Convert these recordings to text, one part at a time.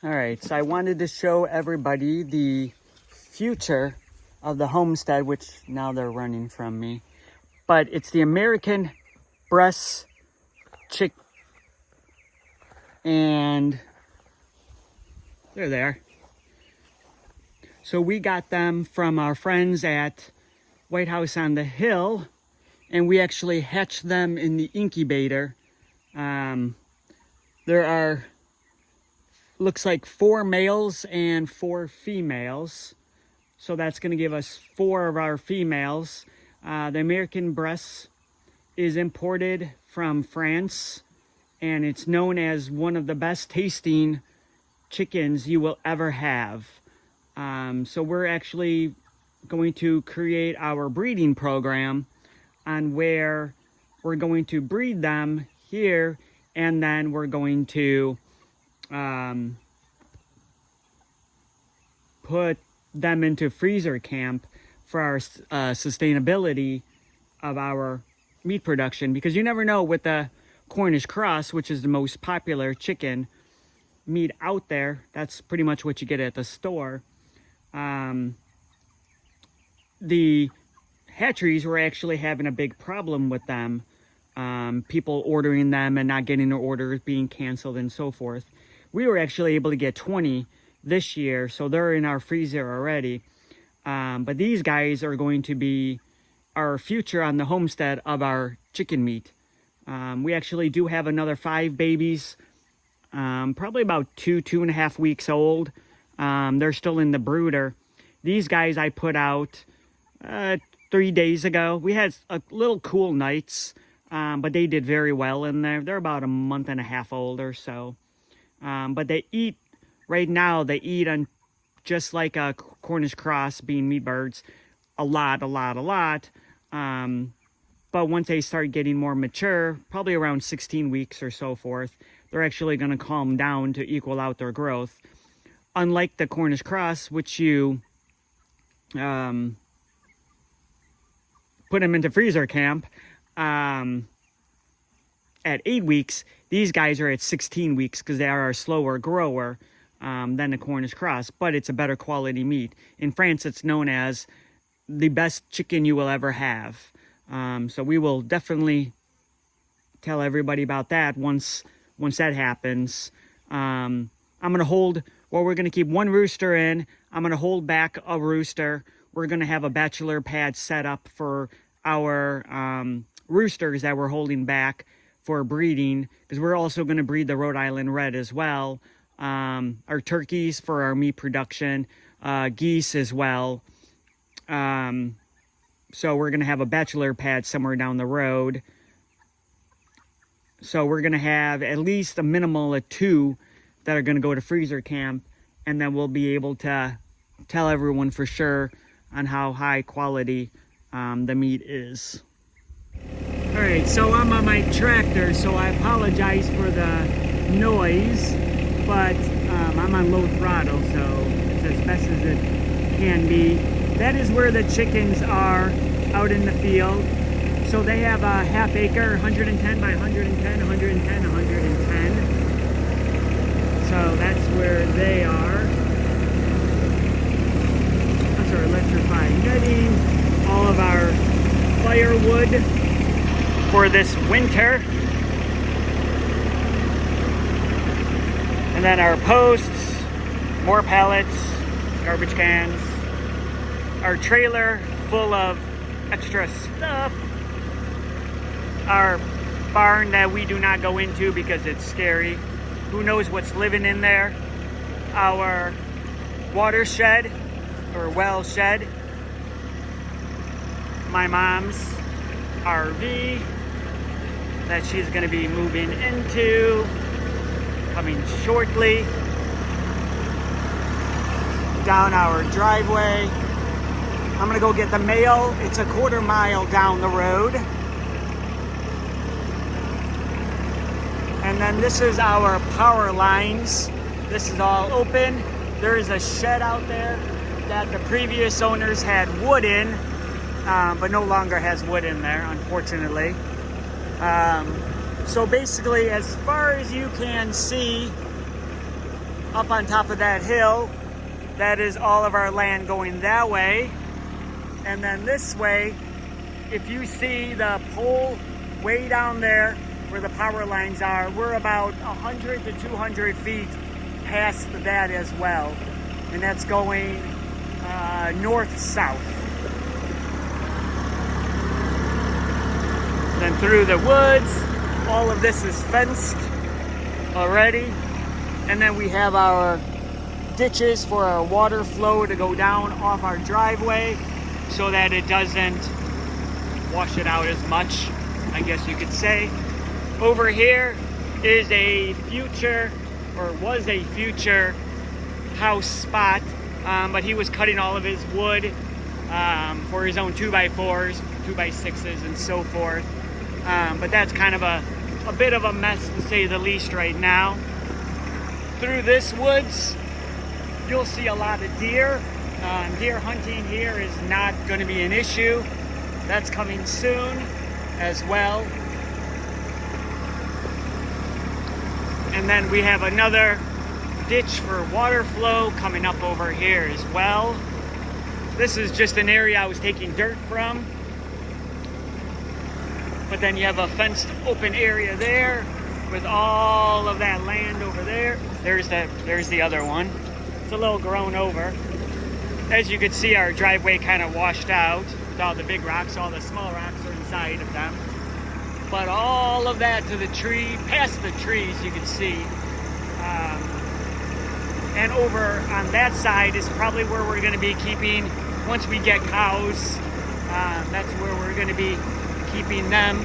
All right, so I wanted to show everybody the future of the Homestead, which now they're running from me. But it's the American Bresse Chicken. And they're there. So we got them from our friends at White House on the Hill, and we actually hatched them in the incubator. There are, looks like 4 males and 4 females. So that's going to give us 4 of our females. The American Bresse is imported from France, and it's known as one of the best tasting chickens you will ever have. So we're actually going to create our breeding program on where we're going to breed them here, and then we're going to put them into freezer camp for our sustainability of our meat production, because you never know with the Cornish cross, which is the most popular chicken meat out there. That's pretty much what you get at the store. The hatcheries were actually having a big problem with them. People ordering them and not getting their orders, being canceled and so forth. We were actually able to get 20 this year, so they're in our freezer already. But these guys are going to be our future on the homestead of our chicken meat. We actually do have another 5 babies, probably about 2.5 weeks old. They're still in the brooder. These guys I put out 3 days ago. We had little cool nights, but they did very well in there. They're about a month and a half old or so. But they eat, right now, they eat on just like a Cornish cross, being meat birds, a lot. But once they start getting more mature, probably around 16 weeks or so forth, they're actually going to calm down to equal out their growth. Unlike the Cornish cross, which you put them into freezer camp at 8 weeks, these guys are at 16 weeks because they are a slower grower than the Cornish cross, but it's a better quality meat. In France, it's known as the best chicken you will ever have. So we will definitely tell everybody about that once that happens. I'm going to hold, well, we're going to keep 1 rooster in. I'm going to hold back a rooster. We're going to have a bachelor pad set up for our roosters that we're holding back for breeding, because we're also going to breed the Rhode Island Red as well. Our turkeys for our meat production, geese as well. So we're going to have a bachelor pad somewhere down the road. So we're going to have at least a minimal of 2 that are going to go to freezer camp, and then we'll be able to tell everyone for sure on how high quality the meat is. All right, so I'm on my tractor, so I apologize for the noise, but I'm on low throttle, so it's as best as it can be. That is where the chickens are out in the field. So they have a half acre, 110 by 110, 110, 110. So that's where they are. That's our electrified netting, all of our firewood for this winter. And then our posts, more pallets, garbage cans, our trailer full of extra stuff, our barn that we do not go into because it's scary. Who knows what's living in there? Our water shed, or well shed, my mom's RV that she's going to be moving into, coming shortly, down our driveway. I'm gonna go get the mail. It's a 1/4 mile down the road. And then this is our power lines. This is all open. There is a shed out there that the previous owners had wood in, but no longer has wood in there, unfortunately. So basically, as far as you can see, up on top of that hill, that is all of our land going that way. And then this way, if you see the pole way down there where the power lines are, we're about 100 to 200 feet past that as well. And that's going north-south. Then through the woods, all of this is fenced already. And then we have our ditches for our water flow to go down off our driveway so that it doesn't wash it out as much, I guess you could say. Over here is a future, or was a future, house spot, but he was cutting all of his wood for his own 2x4s, 2x6s, and so forth. But that's kind of a bit of a mess, to say the least, right now. Through this woods, you'll see a lot of deer. Deer hunting here is not going to be an issue. That's coming soon as well. And then we have another ditch for water flow coming up over here as well. This is just an area I was taking dirt from. But then you have a fenced open area there with all of that land over there. There's the other one. It's a little grown over. As you can see, our driveway kind of washed out with all the big rocks. All the small rocks are inside of them. But all of that to the tree, past the trees, you can see. And over on that side is probably where we're going to be keeping, once we get cows, that's where we're going to be keeping them.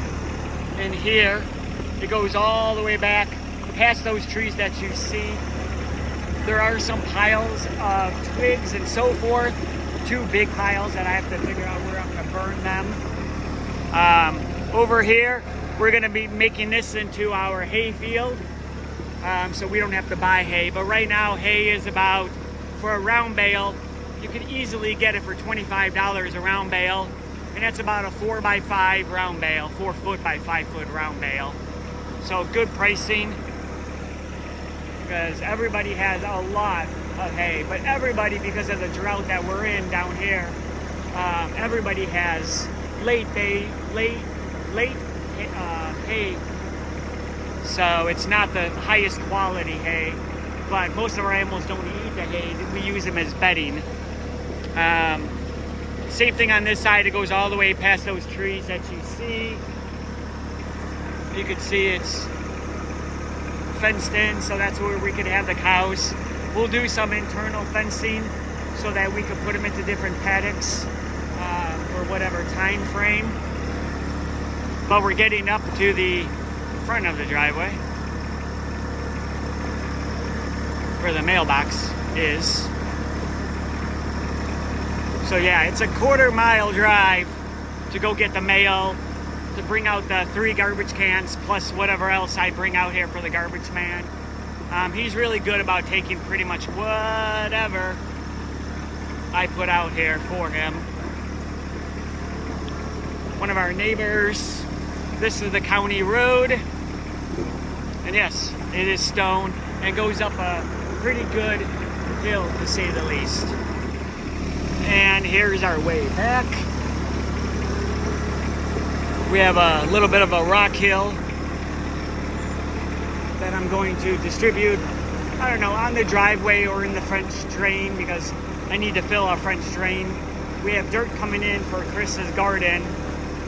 In here, it goes all the way back past those trees that you see. There are some piles of twigs and so forth, 2 big piles that I have to figure out where I'm going to burn them. Over here, we're going to be making this into our hay field, so we don't have to buy hay. But right now, hay is about, for a round bale, you can easily get it for $25 a round bale. And that's about a 4x5 round bale, 4 foot by 5 foot round bale. So good pricing, because everybody has a lot of hay. But everybody, because of the drought that we're in down here, everybody has late hay. So it's not the highest quality hay, but most of our animals don't eat the hay. We use them as bedding. Same thing on this side. It goes all the way past those trees that you see. You can see it's fenced in, so that's where we could have the cows. We'll do some internal fencing so that we could put them into different paddocks for whatever time frame. But we're getting up to the front of the driveway where the mailbox is. So yeah, it's a 1/4 mile drive to go get the mail, to bring out the 3 garbage cans plus whatever else I bring out here for the garbage man. He's really good about taking pretty much whatever I put out here for him. One of our neighbors, this is the county road, and yes, it is stone and goes up a pretty good hill, to say the least. And here's our way back. We have a little bit of a rock hill that I'm going to distribute, I don't know, on the driveway or in the French drain, because I need to fill our French drain. We have dirt coming in for Chris's garden,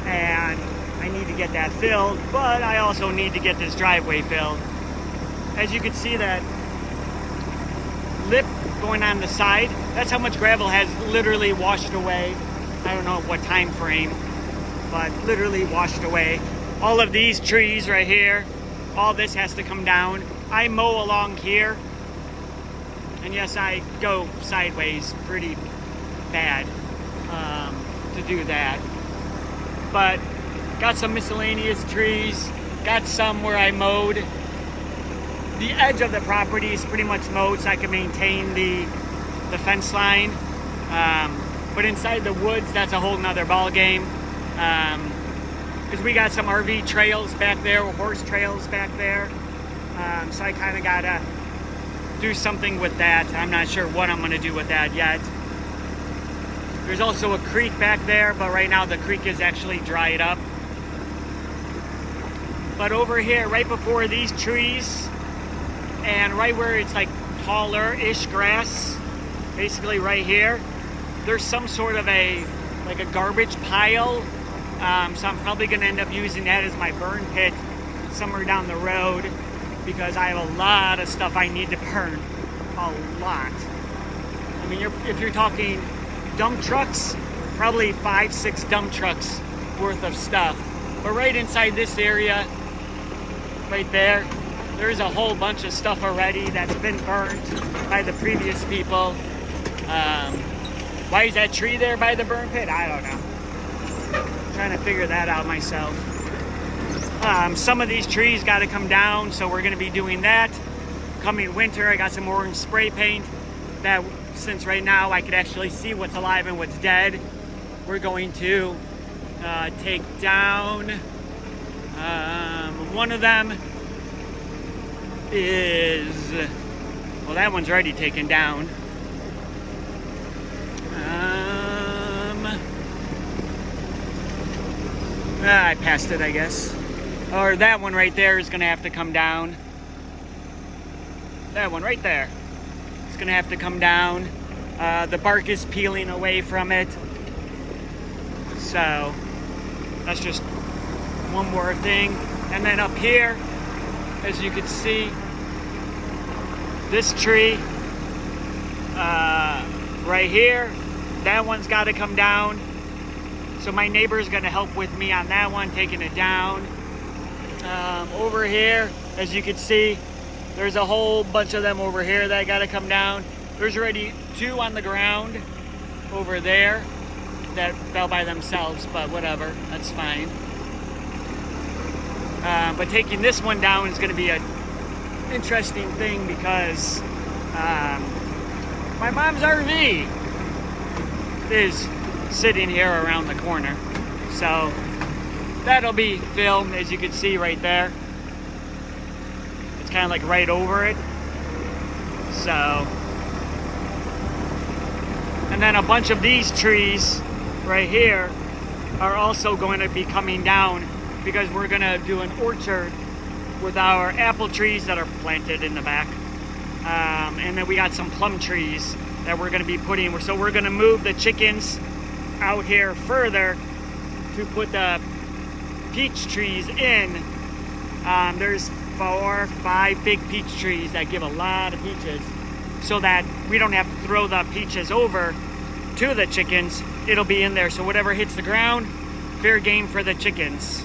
and I need to get that filled, but I also need to get this driveway filled. As you can see, that lip going on the side, that's how much gravel has literally washed away. I don't know what time frame, but literally washed away. All of these trees right here, all this has to come down. I mow along here, and yes, I go sideways pretty bad to do that. But got some miscellaneous trees, got some where I mowed. The edge of the property is pretty much mowed so I can maintain the fence line. But inside the woods, that's a whole nother ball game. Because we got some RV trails back there, or horse trails back there. So I kind of gotta do something with that. I'm not sure what I'm gonna do with that yet. There's also a creek back there, but right now the creek is actually dried up. But over here, right before these trees, and right where it's like taller-ish grass, basically right here, there's some sort of like a garbage pile. So I'm probably gonna end up using that as my burn pit somewhere down the road, because I have a lot of stuff I need to burn. A lot. I mean, if you're talking dump trucks, probably 5-6 dump trucks worth of stuff. But right inside this area, right there, there's a whole bunch of stuff already that's been burnt by the previous people. Why is that tree there by the burn pit? I don't know. I'm trying to figure that out myself. Some of these trees got to come down, so we're going to be doing that. Coming winter, I got some orange spray paint that, since right now I could actually see what's alive and what's dead, we're going to take down. One of them is, well, that one's already taken down. I passed it, I guess. Or that one right there is gonna have to come down. That one right there. It's gonna have to come down. The bark is peeling away from it. So that's just one more thing. And then up here, as you can see, this tree right here, that one's got to come down. So my neighbor's gonna help with me on that one, taking it down. Over here, as you can see, there's a whole bunch of them over here that got to come down. There's already 2 on the ground over there that fell by themselves, but whatever, that's fine. But taking this one down is going to be an interesting thing, because my mom's RV is sitting here around the corner. So that'll be filmed, as you can see right there. It's kind of like right over it. So, and then a bunch of these trees right here are also going to be coming down, because we're going to do an orchard with our apple trees that are planted in the back. And then we got some plum trees that we're going to be putting. So we're going to move the chickens out here further to put the peach trees in. There's 4 or 5 big peach trees that give a lot of peaches, so that we don't have to throw the peaches over to the chickens. It'll be in there, so whatever hits the ground, fair game for the chickens.